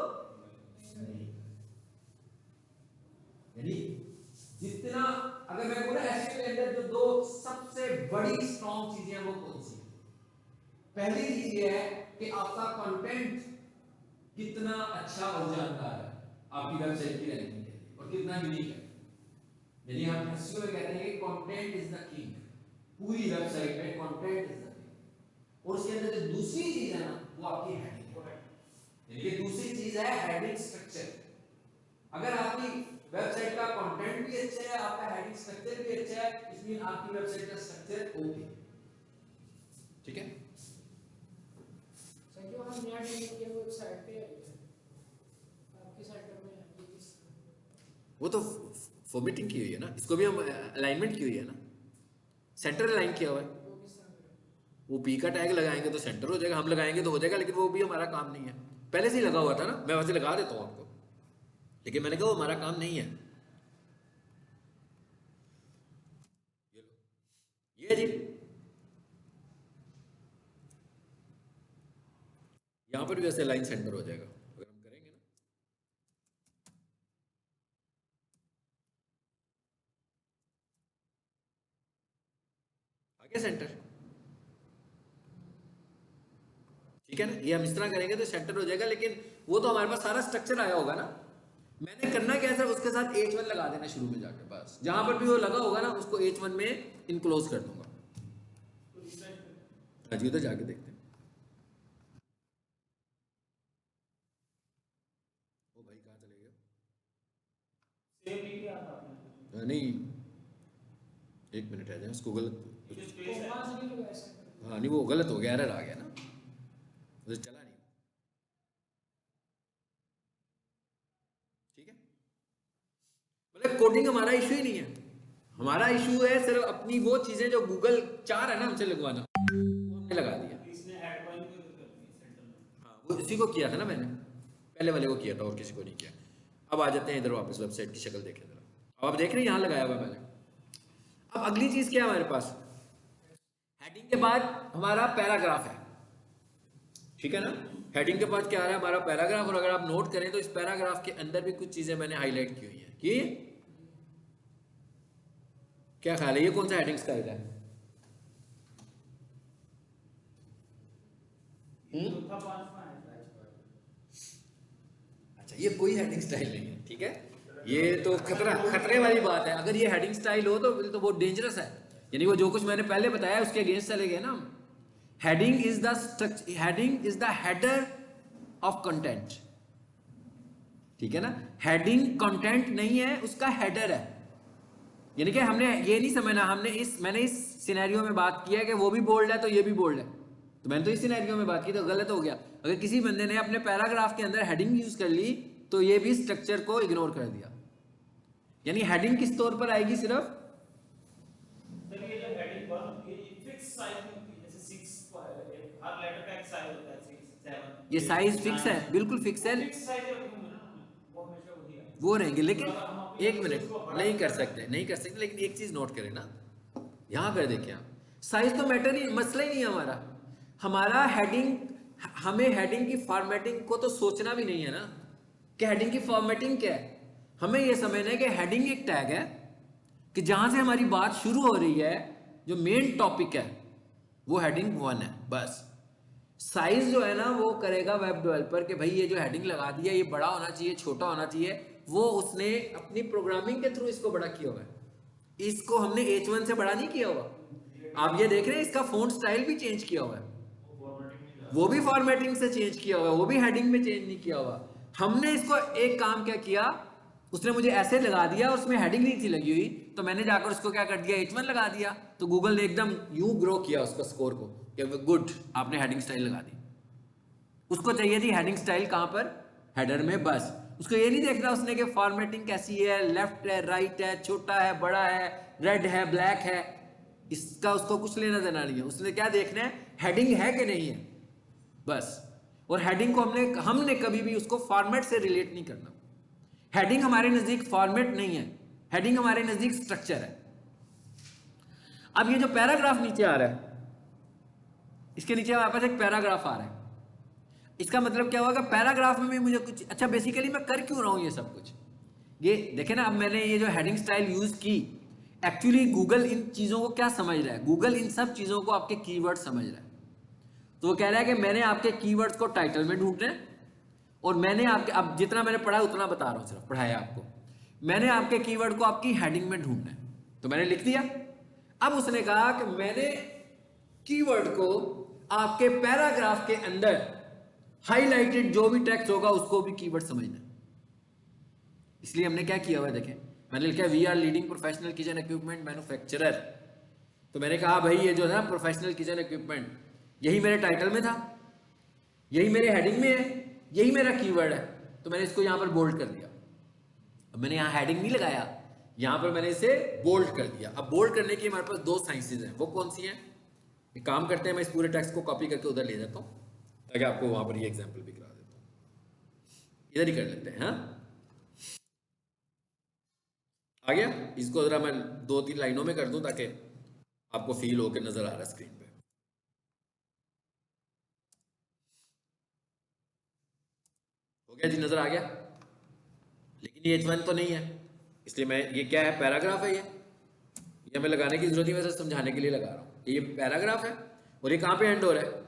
नहीं। यानी जितना, अगर मैं बोला एचटीएमएल के अंदर जो दो सबसे बड़ी स्ट्रॉन्ग चीजें हैं वो कौन सी है? पहली चीज ये है कि आपका कंटेंट कितना अच्छा और जानकार है आपकी वेबसाइट की रैंकिंग के लिए, और कितना यूनिक है। यानी हम एसईओ में कहते हैं कि कंटेंट इज द किंग, पूरी वेबसाइट में कंटेंट इज द किंग। और उसके अंदर जो दूसरी चीज है ना वो आपकी हेडिंग है, यानी कि दूसरी चीज है हेडिंग स्ट्रक्चर। अगर आपकी वेबसाइट का कंटेंट भी अच्छा है, आपका हेडिंग स्ट्रक्चर भी अच्छा है, इसलिए आपकी वेबसाइट का स्ट्रक्चर ओके, ठीक है। सर जो हम नया डिलीट किया वो एक साइट पे है, आपकी साइट में है किस? वो तो फॉर्मेटिंग की हुई है ना, इसको भी हम अलाइनमेंट की हुई है ना, सेंटर अलाइन किया हुआ है। वो किस तरह का? वो पी का टैग लगाएंगे तो सेंटर हो जाएगा, हम लगाएंगे तो हो जाएगा, लेकिन वो भी हमारा काम नहीं है। पहले से ही लगा हुआ था ना, मैं वैसे लगा देता हूँ आपको, लेकिन मैंने कहा वो हमारा काम नहीं है। ये है जी, यहां पर भी वैसे लाइन सेंटर हो जाएगा अगर हम करेंगे ना। आगे सेंटर, ठीक है ना, ये हम इस तरह करेंगे तो सेंटर हो जाएगा, लेकिन वो तो हमारे पास सारा स्ट्रक्चर आया होगा ना। मैंने करना क्या है सर, उसके साथ H1 लगा देना शुरू में जाके, बस जहां पर भी वो लगा होगा ना उसको H1 में इनक्लोज कर दूंगा। अजी तो जाके देखते हैं। ओ भाई कहाँ चले गए? सेव नहीं किया था आपने? नहीं, एक मिनट है जाए, उसको गलत, ये जो स्पेस है, वहाँ से नहीं लगा ऐसा। हाँ नहीं वो गलत हो गया, एरर आ गया ना, उसे चला नहीं, ठीक है। मतलब कोडिंग हमारा इशू ही नहीं है, हमारा इशू है सिर्फ अपनी वो चीजें जो गूगल चाह रहा है ना हमसे लगवाना, वो हमने लगा दिया। इसने ऐड पॉइंट को कर दी सेंटर में। हाँ वो इसी को किया था ना मैंने, पहले वाले को किया था और किसी को नहीं किया। अब आ जाते हैं इधर वापस, वेबसाइट की शक्ल देखें जरा। अब आप देख रहे हैं यहाँ लगाया हुआ मैंने। अब अगली चीज क्या है हमारे पास, हेडिंग के बाद हमारा पैराग्राफ है, ठीक है ना। हेडिंग के बाद क्या आ रहा है हमारा पैराग्राफ, और अगर आप नोट करें तो इस पैराग्राफ के अंदर भी कुछ चीजें मैंने हाईलाइट की हुई है कि क्या ख्याल है ये कौन सा हेडिंग स्टाइल है? चौथा पांचवा है। अच्छा ये कोई हेडिंग स्टाइल नहीं है, ठीक है। ये तो खतरे वाली बात है। अगर ये हेडिंग स्टाइल हो तो बहुत डेंजरस है। यानी वो जो कुछ मैंने पहले बताया उसके अगेंस्ट चले गए ना हम। Heading is the header of content, ठीक है ना। हेडिंग कंटेंट नहीं है, उसका हेडर है। यानी कि हमने ये नहीं समझना, मैंने इस सिनेरियो में बात की है कि वो भी बोल्ड है तो ये भी बोल्ड है, तो मैंने तो इस सिनेरियो में बात की, तो गलत हो गया। अगर किसी बंदे ने अपने पैराग्राफ के अंदर हेडिंग यूज कर ली तो ये भी स्ट्रक्चर को इग्नोर कर दिया। यानी हेडिंग किस तौर पर आएगी सिर्फ, सर ये जो हेडिंग 1 होती है ये फिक्स साइज में होती है, जैसे 6 हर लेटर का एक साइज होता है, 6 7 ये साइज फिक्स है, बिल्कुल फिक्स है, फिक्स साइज रखूंगा ना, वो हमेशा वही है। वो रहेंगे। लेकिन अगर हम अपनी एक मिनट, उसको बड़ा नहीं कर सकते, लेकिन एक चीज नोट करें ना, यहां कर देखिए आप, साइज तो मैटर ही, मसला ही नहीं है हमारा। हमारा हेडिंग, हमें हेडिंग की फॉर्मेटिंग को तो सोचना भी नहीं है ना कि हेडिंग की फॉर्मेटिंग क्या है। हमें यह समझना है कि हेडिंग एक टैग है कि जहां से हमारी बात शुरू हो रही है, जो मेन टॉपिक है वो हेडिंग 1 है बस। साइज जो है ना वो करेगा वेब डेवलपर के भाई ये जो हेडिंग लगा दिया ये बड़ा होना चाहिए, छोटा होना चाहिए, वो उसने अपनी प्रोग्रामिंग के थ्रू इसको बड़ा किया हुआ है। इसको हमने H1 से बड़ा नहीं किया हुआ। आप ये देख रहे हैं इसका फोंट स्टाइल भी चेंज किया हुआ है, वो भी फॉर्मेटिंग से चेंज किया हुआ है, वो भी हेडिंग में चेंज नहीं किया हुआ। हमने इसको एक काम क्या किया, उसने मुझे ऐसे लगा दिया, उसमें हेडिंग नहीं थी लगी हुई, तो मैंने जाकर उसको क्या कर दिया, H1 लगा दिया, तो गूगल ने एकदम यूं ग्रो किया उसका स्कोर को कि गुड आपने हेडिंग स्टाइल लगा दी। उसको चाहिए थी हेडिंग स्टाइल कहां पर, हेडर में बस। उसको ये नहीं देखना उसने कि फॉर्मेटिंग कैसी है, लेफ्ट है, राइट है, छोटा है, बड़ा है, रेड है, ब्लैक है, इसका उसको कुछ लेना देना नहीं है। उसने क्या देखना है, हेडिंग है कि नहीं है बस। और हेडिंग को हमने कभी भी उसको फॉर्मेट से रिलेट नहीं करना। हेडिंग हमारे नजदीक फॉर्मेट नहीं है, हेडिंग हमारे नजदीक स्ट्रक्चर है। अब ये जो पैराग्राफ नीचे आ रहा है, इसके नीचे हमारे पास एक पैराग्राफ आ रहा है, इसका मतलब क्या होगा, पैराग्राफ में भी मुझे कुछ अच्छा, बेसिकली मैं कर क्यों रहा हूं ये सब कुछ, ये देखे ना। अब मैंने ये जो हेडिंग स्टाइल यूज की, एक्चुअली गूगल इन चीजों को क्या समझ रहा है, गूगल इन सब चीजों को आपके कीवर्ड समझ रहा है। तो वो कह रहा है कि मैंने आपके कीवर्ड्स को टाइटल में ढूंढना है, और मैंने आपके, अब जितना मैंने पढ़ा उतना बता रहा हूं, सिर्फ पढ़ाया आपको, मैंने आपके कीवर्ड को आपकी हेडिंग में ढूंढना है, तो मैंने लिख दिया। अब उसने कहा कि मैंने कीवर्ड को आपके पैराग्राफ के अंदर हाईलाइटेड जो भी टेक्स्ट होगा उसको भी कीवर्ड समझना है। इसलिए हमने क्या किया हुआ है, देखें, मैंने लिखा we are leading professional kitchen equipment manufacturer. तो मैंने कहा भाई ये जो है ना प्रोफेशनल किचन इक्विपमेंट, यही मेरे टाइटल में था, यही मेरे हेडिंग में है, यही मेरा कीवर्ड है, तो मैंने इसको यहां पर बोल्ड कर दिया। अब मैंने यहां हेडिंग नहीं लगाया, यहां पर मैंने इसे बोल्ड कर दिया। अब बोल्ड करने की हमारे पास दो साइंसेज हैं, वो कौन सी हैं, एक काम करते हैं, मैं इस पूरे टेक्स्ट को कॉपी करके उधर ले जाता हूं ताकि आपको वहां पर ये एग्जाम्पल भी करा देता हूं। इधर ही कर लेते हैं। हाँ आ गया, इसको जरा मैं 2-3 लाइनों में कर दूं ताकि आपको फील हो के नजर आ रहा है स्क्रीन पे। हो गया जी, नजर आ गया। लेकिन ये H1 तो नहीं है, इसलिए मैं, ये क्या है, पैराग्राफ है, ये मैं लगाने की जरूरत नहीं, मैं सिर्फ समझाने के लिए लगा रहा हूं। ये पैराग्राफ है और ये कहां पे एंड हो रहा है,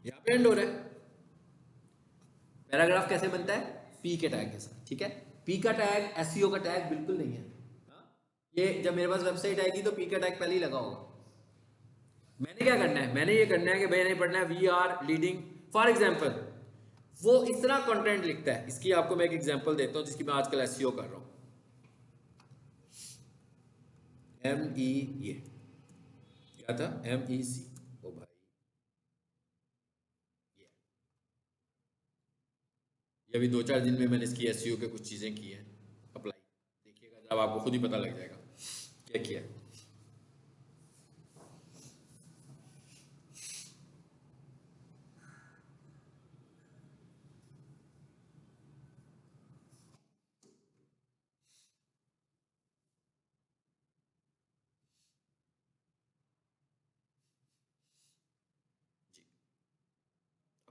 यहां पे एंड हो रहा है। पैराग्राफ कैसे बनता है, पी के टैग के साथ, ठीक है। पी का टैग एसईओ का टैग बिल्कुल नहीं है। ये जब मेरे पास वेबसाइट आएगी तो पी का टैग पहले ही लगा होगा। मैंने क्या करना है, मैंने ये करना है कि भाई नहीं पढ़ना है we are leading, for example वो इस तरह कंटेंट लिखता है। इसकी आपको मैं एक एग्जांपल देता हूं जिसकी मैं आजकल एसईओ कर रहा हूं। MEE, ये क्या था, MEC, ओ भाई ये अभी 2-4 दिन में मैंने इसकी एसईओ के कुछ चीजें की हैं अप्लाई, देखिएगा जब आपको खुद ही पता लग जाएगा क्या किया है।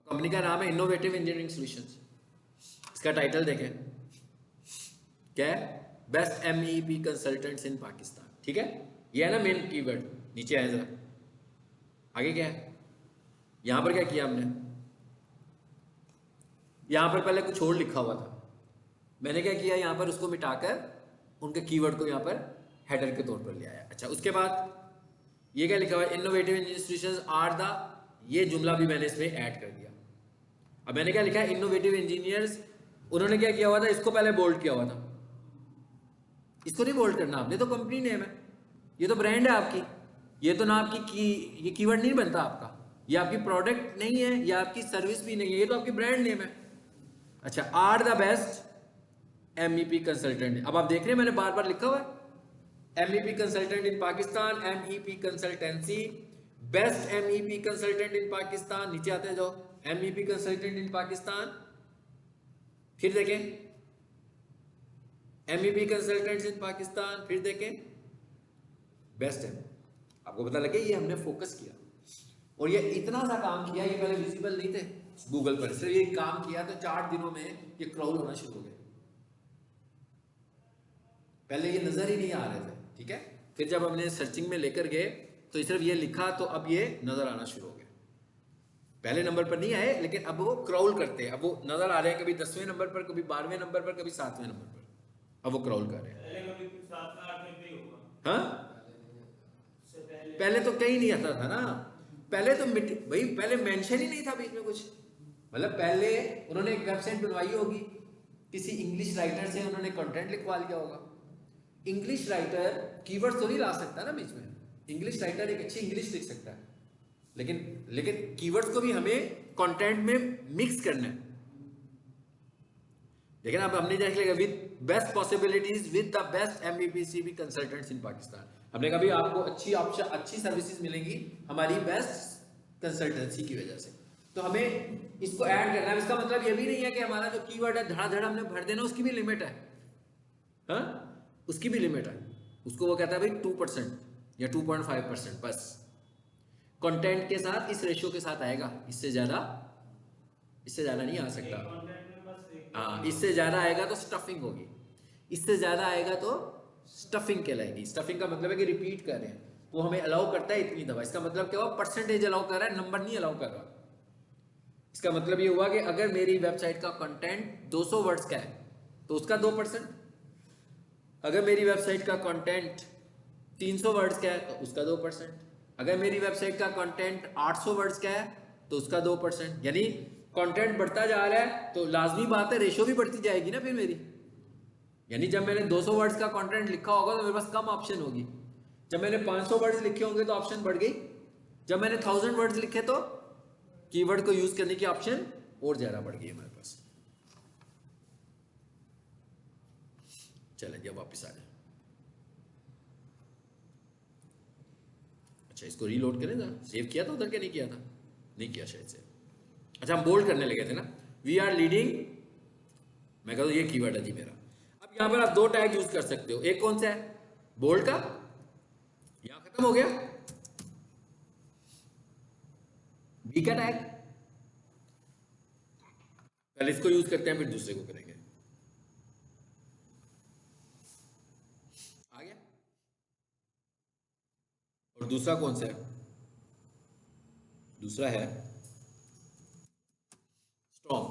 कंपनी का नाम है इनोवेटिव इंजीनियरिंग सॉल्यूशंस। इसका टाइटल देखें क्या है, best MEP consultants in Pakistan, ठीक है। ये है ना मेन कीवर्ड, नीचे आए जरा, आगे क्या है, यहां पर क्या किया हमने, यहां पर पहले कुछ और लिखा हुआ था, मैंने क्या किया यहाँ पर उसको मिटाकर उनके कीवर्ड को यहाँ पर हेडर के तौर पर ले आया। अच्छा, उसके बाद ये क्या लिखा हुआ है, इनोवेटिव इंस्टीट्यूशंस आर द, ये जुमला भी मैंने इसमें ऐड कर दिया। अब मैंने क्या लिखा है, इनोवेटिव इंजीनियर्स, उन्होंने क्या किया हुआ था, इसको पहले बोल्ड किया हुआ था, इसको नहीं बोल्ड करना आपने, तो कंपनी नेम है, ये तो ब्रांड है आपकी, ये तो ना आपकी ये कीवर्ड नहीं बनता आपका, ये आपकी प्रोडक्ट नहीं है, ये आपकी सर्विस भी नहीं है, ये तो आपकी ब्रांड नेम है। अच्छा, are the best MEP consultant, अब आप देख रहे हैं मैंने बार बार लिखा हुआ है MEP कंसल्टेंट इन Pakistan, MEP consultancy, best MEP consultant इन पाकिस्तान, नीचे आते हैं जाओ, MEP कंसल्टेंट इन पाकिस्तान, फिर देखें MEP कंसल्टेंट्स इन पाकिस्तान, फिर देखें बेस्ट है। आपको पता लगे ये हमने फोकस किया, और ये इतना सा काम किया, ये पहले विजिबल नहीं थे गूगल पर, सिर्फ ये काम किया तो 4 दिनों में ये क्रॉल होना शुरू हो गए, पहले ये नजर ही नहीं आ रहे थे, ठीक है। फिर जब हमने सर्चिंग में लेकर गए तो सिर्फ ये लिखा तो अब ये नजर आना शुरू हो गया, पहले नंबर पर नहीं आए लेकिन अब वो क्रॉल करते हैं, अब वो नजर आ रहे हैं, कभी 10वें नंबर पर, कभी 12वें नंबर पर, कभी 7वें नंबर पर, अब वो क्रॉल कर रहे हैं। हाँ, पहले तो कहीं नहीं आता था ना, पहले तो भाई पहले मेंशन ही नहीं था बीच में कुछ, मतलब पहले उन्होंने एक वेबसाइट बनवाई होगी, किसी इंग्लिश राइटर से उन्होंने कंटेंट लिखवा लिया होगा। इंग्लिश राइटर कीवर्ड तो नहीं ला सकता ना बीच में, इंग्लिश राइटर एक अच्छी इंग्लिश लिख सकता है, लेकिन कीवर्ड्स को भी हमें कंटेंट में मिक्स करना है। लेकिन अब हमने देख लिया with best possibilities with the best MEPCB consultants in Pakistan, हमने कहा भी आपको अच्छी ऑप्शन, अच्छी सर्विसेज मिलेंगी हमारी बेस्ट कंसल्टेंसी की वजह से, तो हमें इसको ऐड करना है। इसका मतलब ये भी नहीं है कि हमारा जो कीवर्ड है धड़ाधड़ हमने भर देना, उसकी भी लिमिट है, हाँ उसकी भी लिमिट है, उसको वो कहता है भाई 2% या 2.5%, बस कंटेंट के साथ इस रेशियो के साथ आएगा, इससे ज्यादा नहीं आ सकता। हाँ, इससे ज्यादा आएगा तो स्टफिंग होगी, इससे ज्यादा आएगा तो स्टफिंग कहलाएगी। स्टफिंग का मतलब है कि रिपीट कर रहे हैं, वो हमें अलाउ करता है इतनी दफा, इसका मतलब क्या हुआ, परसेंटेज अलाउ कर रहा है, नंबर नहीं अलाउ कर रहा। इसका मतलब ये हुआ कि अगर मेरी वेबसाइट का कंटेंट 200 वर्ड्स का है तो उसका 2%, अगर मेरी वेबसाइट का कंटेंट 300 वर्ड्स का है तो उसका 2%, अगर मेरी वेबसाइट का कंटेंट 800 वर्ड्स का है तो उसका 2%, यानी कंटेंट बढ़ता जा रहा है तो लाजमी बात है रेशियो भी बढ़ती जाएगी ना फिर मेरी, यानी जब मैंने 200 वर्ड्स का कंटेंट लिखा होगा तो मेरे पास कम ऑप्शन होगी, जब मैंने 500 वर्ड्स लिखे होंगे तो ऑप्शन बढ़ गई, जब मैंने 1000 वर्ड्स लिखे तो कीवर्ड को यूज करने की ऑप्शन और ज्यादा बढ़ गई हमारे पास। चले जब वापस आ जाए, अच्छा इसको रीलोड करें ना, सेव किया था उधर क्या नहीं किया था, नहीं किया शायद से। अच्छा, हम बोल्ड करने लगे थे ना, वी आर लीडिंग, मैं कहता हूं ये कीवर्ड है जी मेरा। अब यहां पर आप 2 टैग यूज कर सकते हो, एक कौन सा है, बोल्ड का, यहां खत्म हो गया, बी का टैग, पहले इसको यूज करते हैं फिर दूसरे को करेंगे, आ गया। और दूसरा कौन सा है, दूसरा है स्ट्रॉन्ग,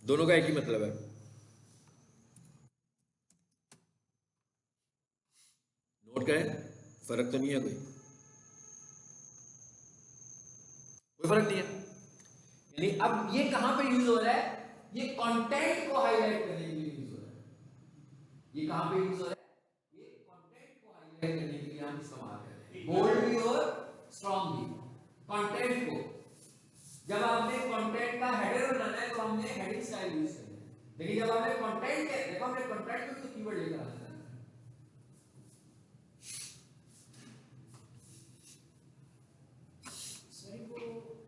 दोनों का एक ही मतलब है, नोट करें, फर्क तो नहीं है, कोई फर्क नहीं है। यानी अब ये कहां पे यूज हो रहा है, ये कंटेंट को हाईलाइट करने के लिए यूज हो रहा है, ये कहां पे यूज हो रहा है, ये कंटेंट को हाईलाइट करने के लिए हम इस्तेमाल कर रहे हैं, बोल्ड भी और स्ट्रॉन्ग भी। कंटेंट को जब आपने कंटेंट का हेडर बनाना है तो हमने हेडिंग स्टाइल यूज करना है, लेकिन जब आपने कंटेंट के देखो हमने कंटेंट में तो कीवर्ड लेकर आना है,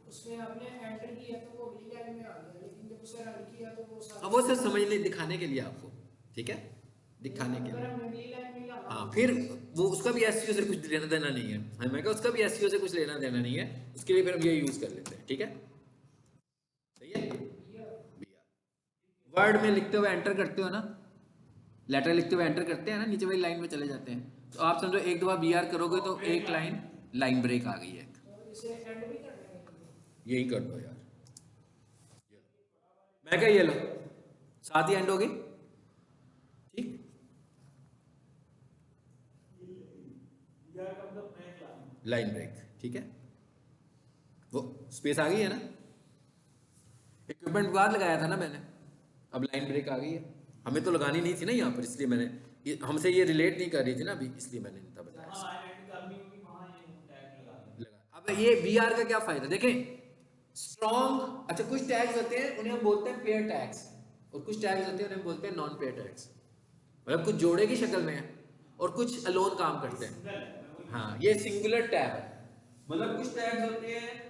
उसमें आपने एंटर किया तो वो अगली लाइन में आ गया, लेकिन जब उसे रन किया तो वो अब वो सिर्फ समझने दिखाने के लिए आपको, ठीक है, दिखाने के लिए। अगली लाइन में लाना, हाँ, फिर वो उसका भी एसईओ से कुछ लेना देना नहीं है, मैं कहा उसका भी एसईओ से कुछ लेना देना नहीं है, उसके लिए फिर हम ये यूज कर लेते हैं, ठीक है, सही है। वर्ड में लिखते हुए एंटर करते हो ना, लेटर लिखते हुए एंटर करते हैं ना, नीचे वाली लाइन में चले जाते हैं, तो आप समझो एक दफा BR करोगे तो एक लाइन ब्रेक आ गई है, तो इसे एंड भी करना है, यही कर दो यार, मैं क्या ये लो साथ ही एंड होगी, लाइन ब्रेक, ठीक है, वो स्पेस आ गई है ना, इक्विपमेंट बाद लगाया था ना मैंने, अब लाइन ब्रेक आ गई है, हमें तो लगानी नहीं थी ना यहाँ पर, इसलिए मैंने हमसे ये रिलेट नहीं कर रही थी ना अभी, इसलिए मैंने नहीं था बताया। जहाँ लाइन एंड करनी होगी वहाँ ये टैग लगा देंगे। अब ये बीआर का क्या फायदा, देखें स्ट्रॉन्ग, अच्छा कुछ टैग्स होते हैं उन्हें हम बोलते हैं पेयर टैग्स, और कुछ टैग्स होते हैं उन्हें हम बोलते हैं नॉन पेयर टैग्स, मतलब कुछ जोड़े की शक्ल में है और कुछ अलोन काम करते हैं। हाँ ये सिंगुलर टैग है, मतलब कुछ टैग्स होते हैं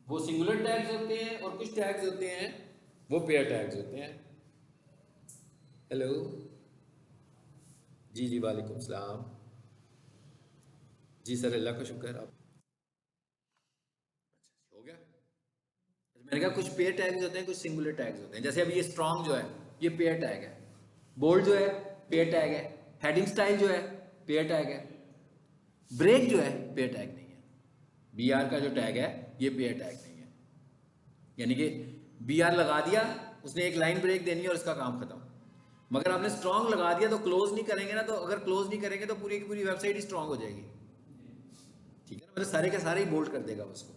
वो सिंगुलर टैग्स होते हैं और कुछ टैग्स होते हैं वो पेयर टैग्स होते हैं। हेलो जी जी वालेकुम सलाम जी सर, अल्लाह का शुक्र। आप हो गया, मैंने कहा कुछ पेयर टैग्स होते हैं कुछ सिंगुलर टैग्स होते हैं, जैसे अभी ये स्ट्रॉन्ग जो है ये पेयर टैग है, बोल्ड जो है पेयर टैग है, हेडिंग स्टाइल जो है पेयर टैग है, ब्रेक जो है पेयर टैग नहीं है, बीआर का जो टैग है ये पेयर टैग नहीं है, यानी कि बीआर लगा दिया उसने एक लाइन ब्रेक देनी है और इसका काम खत्म, मगर आपने स्ट्रॉन्ग लगा दिया तो क्लोज नहीं करेंगे ना, तो अगर क्लोज नहीं करेंगे तो पूरी की पूरी वेबसाइट ही स्ट्रॉन्ग हो जाएगी, ठीक है ना, मतलब सारे के सारे ही बोल्ड कर देगा उसको।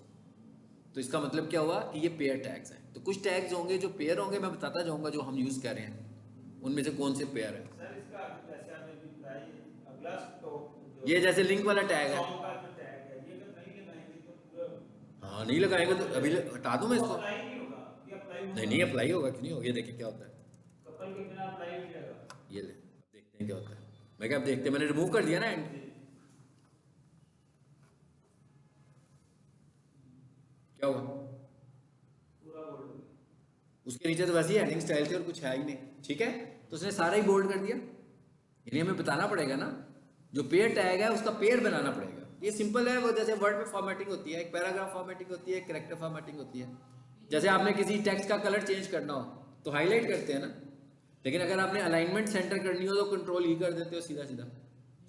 तो इसका मतलब क्या हुआ कि ये पेयर टैग्स हैं, तो कुछ टैग्स होंगे जो पेयर होंगे, मैं बताता जाऊंगा जो हम यूज कर रहे हैं उनमें से कौन से पेयर है। सर इसका जैसे आपने भी बताया अगला स्टॉक ये जैसे लिंक वाला टैग है, का जो टैग है ये अगर नहीं लगाएंगे तो पूरा हाँ नहीं लगाएंगे तो अभी हटा दूं मैं इसको, अप्लाई नहीं होगा, ये अप्लाई होगा। नहीं नहीं अप्लाई होगा, क्यों नहीं होगा, ये देखिए क्या होता है, कपल के बिना अप्लाई नहीं रहेगा। ये ले अब देखते हैं क्या होता है, मैं क्या अब देखते हैं, मैंने रिमूव कर दिया ना एंड, क्या हुआ, पूरा बोल्ड हो उसके नीचे तो वैसे ही हेडिंग स्टाइल थे और कुछ है ही नहीं, ठीक है, तो उसने सारा ही बोल्ड कर दिया, यानी हमें बताना पड़ेगा ना जो पेयर टैग है उसका पेयर बनाना पड़ेगा, ये सिंपल है, वो जैसे वर्ड में फॉर्मेटिंग होती है, एक पैराग्राफ फॉर्मेटिंग होती है, एक कैरेक्टर फॉर्मेटिंग होती है, जैसे आपने किसी टेक्स्ट का कलर चेंज करना हो तो हाईलाइट करते हैं ना, लेकिन अगर आपने अलाइनमेंट सेंटर करनी हो तो कंट्रोल ई कर देते हो, सीधा सीधा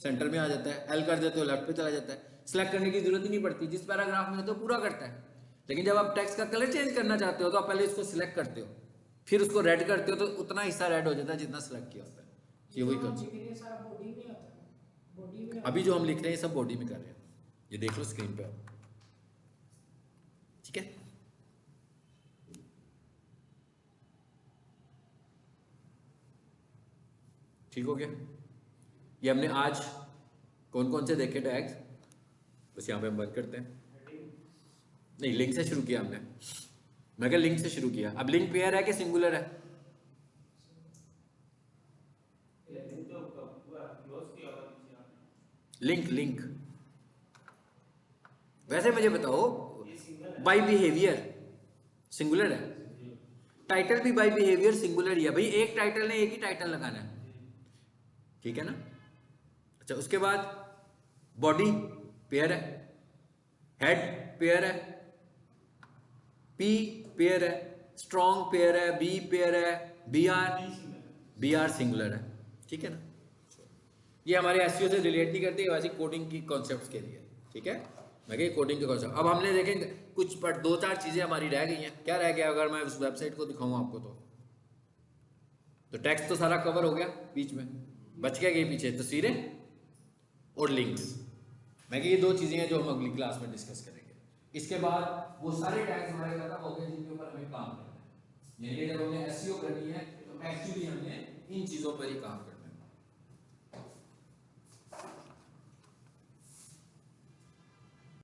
सेंटर में आ जाता है, एल कर देते हो लेफ्ट पे चला जाता है, सिलेक्ट करने की जरूरत ही नहीं पड़ती, जिस पैराग्राफ में हो तो पूरा करता है, लेकिन जब आप टेक्स्ट का कलर चेंज करना चाहते हो तो आप पहले इसको सिलेक्ट करते हो, फिर उसको रेड करते हो तो उतना हिस्सा रेड हो जाता है जितना सिलेक्ट किया होता है, ये वही कंसेप्ट। सारा बॉडी में आता है, बॉडी में अभी जो हम लिख रहे हैं सब बॉडी में कर रहे हैं, ये देख लो स्क्रीन पे आप, ठीक है, ठीक हो गया, ये हमने आज कौन कौन से देखे टैग्स, बस यहाँ पे हम बंद करते हैं, नहीं लिंक से शुरू किया हमने, मैं क्या लिंक से शुरू किया, अब लिंक पेयर है कि सिंगुलर है, लिंक तो पूरा क्लोज किया हुआ नीचे आपने। लिंक लिंक वैसे मुझे बताओ, ये सिंगल है। बाय बिहेवियर सिंगुलर है, टाइटल भी बाय बिहेवियर सिंगुलर ही है भाई, एक टाइटल ने एक ही टाइटल लगाना है, ठीक है ना। अच्छा उसके बाद बॉडी पेयर है, हेड पेयर है, पी पेयर है, स्ट्रॉन्ग पेयर है, बी पेयर है, बी आर सिंगुलर है, ठीक है ना। ये हमारे एसईओ से रिलेट नहीं करते, वैसे कोडिंग की कॉन्सेप्ट्स के लिए, ठीक है, मैं कही कोडिंग के कॉन्सेप्ट। अब हमने देखेंगे कुछ पर 2-4 चीजें हमारी रह गई हैं, क्या रह गया, अगर मैं उस वेबसाइट को दिखाऊं आपको तो टेक्स्ट तो सारा कवर हो गया, बीच में बच गया ये पीछे तस्वीरें और लिंक्स, मैं कही ये 2 चीजें हैं जो हम अगली क्लास में डिस्कस करेंगे, इसके बाद वो सारे टैग्स हमारे खत्म हो गए जिनके ऊपर हमें काम करना है, यानी कि जब हमने एसईओ करनी है तो एक्चुअली हमने इन चीजों पर ही काम करना है।